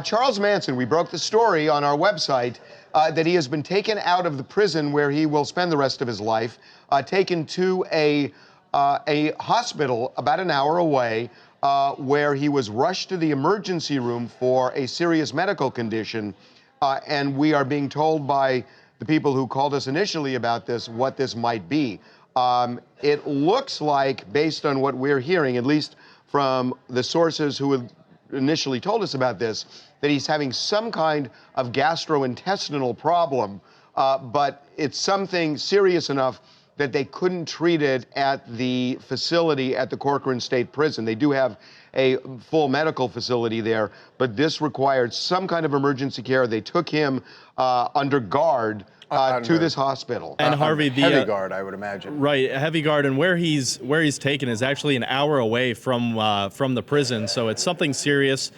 Charles Manson, we broke the story on our website that he has been taken out of the prison where he will spend the rest of his life, taken to a hospital about an hour away, where he was rushed to the emergency room for a serious medical condition. And we are being told by the people who called us initially about this what this might be. It looks like, based on what we're hearing, at least from the sources who had initially told us about this, that he's having some kind of gastrointestinal problem, but it's something serious enough that they couldn't treat it at the facility at the Corcoran State Prison. They do have a full medical facility there, but this required some kind of emergency care. They took him under guard to this hospital. And Harvey, the heavy guard, I would imagine. Right, a heavy guard, and where he's taken is actually an hour away from the prison, so it's something serious.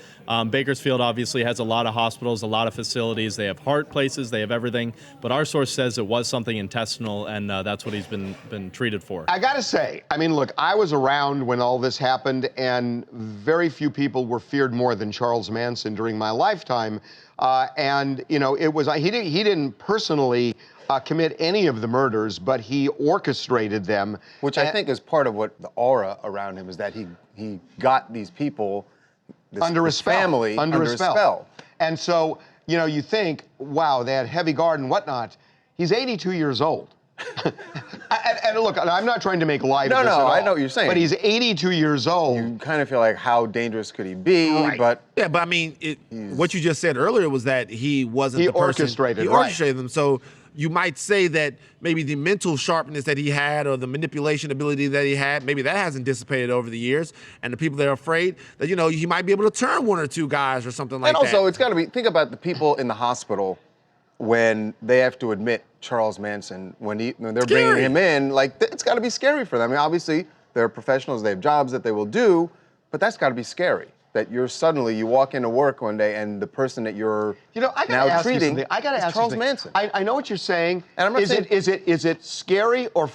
Bakersfield obviously has a lot of hospitals, a lot of facilities. They have heart places, they have everything. But our source says it was something intestinal, and that's what he's been treated for. I gotta say, I mean, look, I was around when all this happened, and very few people were feared more than Charles Manson during my lifetime. And you know, it was he didn't personally commit any of the murders, but he orchestrated them. Which I think is part of what the aura around him is, that he got these people. Under a spell. Family under a spell. And so, you know, you think, wow, they had heavy guard and whatnot. He's 82 years old. and look, I'm not trying to make light of this at all. I know what you're saying. But he's 82 years old. You kind of feel like, how dangerous could he be? Right. But yeah, but I mean, what you just said earlier was that he wasn't the person. Orchestrated, he orchestrated them. So you might say that maybe the mental sharpness that he had, or the manipulation ability that he had, maybe that hasn't dissipated over the years. And the people that are afraid that, you know, he might be able to turn one or two guys or something like that. And also, it's got to be, think about the people in the hospital when they have to admit Charles Manson, when they're bringing him in, like, it's got to be scary for them. I mean, obviously, they're professionals, they have jobs that they will do, but that's got to be scary. That you walk into work one day and the person that you're now treating is Charles Manson. I know what you're saying. And I'm not saying, is it scary or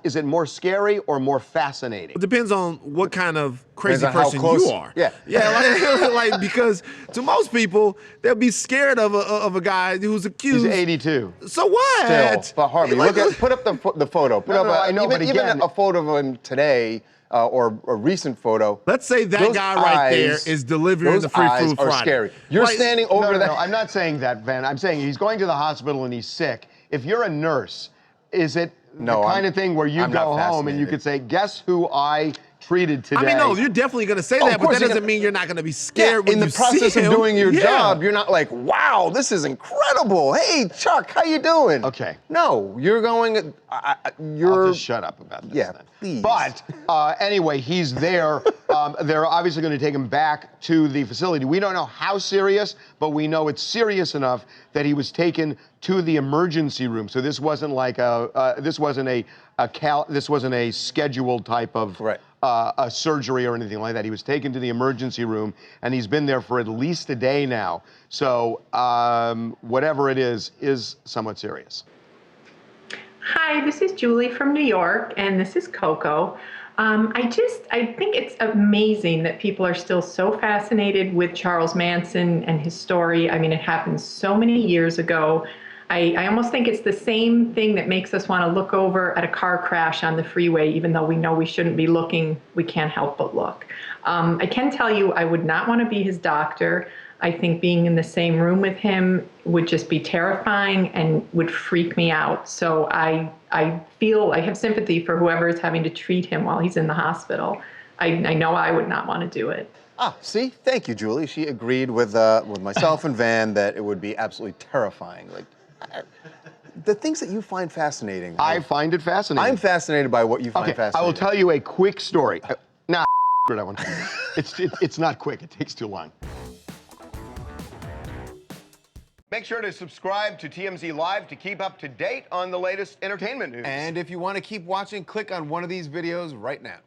is it more scary or more fascinating? It depends on what kind of crazy person you are. Yeah. Yeah, like because to most people, they'll be scared of a guy who's accused. He's 82. So what? Still, but Harvey, put up the photo. Put up I know, but again, even a photo of him today. Or a recent photo. Let's say that guy right there is delivering the free food Friday. Those eyes are scary. You're standing over there. No, I'm not saying that, Van. I'm saying he's going to the hospital and he's sick. If you're a nurse, is it the kind of thing where you go home and you could say, guess who I treated today? I mean, no, you're definitely going to say that, but that doesn't mean you're not going to be scared when you see him. In the process of doing your job, you're not like, wow, this is incredible. Hey, Chuck, how you doing? Okay. No, you're going, I'll just shut up about this then. Please. But anyway, he's there. They're obviously going to take him back to the facility. We don't know how serious, but we know it's serious enough that he was taken to the emergency room. So this wasn't like this wasn't a scheduled type of a surgery or anything like that. He was taken to the emergency room, and he's been there for at least a day now. So whatever it is somewhat serious. Hi, this is Julie from New York, and this is Coco. I think it's amazing that people are still so fascinated with Charles Manson and his story. I mean, it happened so many years ago. I almost think it's the same thing that makes us want to look over at a car crash on the freeway, even though we know we shouldn't be looking, we can't help but look. I can tell you I would not want to be his doctor. I think being in the same room with him would just be terrifying and would freak me out. So I feel I have sympathy for whoever is having to treat him while he's in the hospital. I know I would not want to do it. Ah, see, thank you, Julie. She agreed with myself and Van that it would be absolutely terrifying. Like, the things that you find fascinating. I find it fascinating. I'm fascinated by what you find fascinating. I will tell you a quick story. Nah, that one. It's not quick. It takes too long. Make sure to subscribe to TMZ Live to keep up to date on the latest entertainment news. And if you want to keep watching, click on one of these videos right now.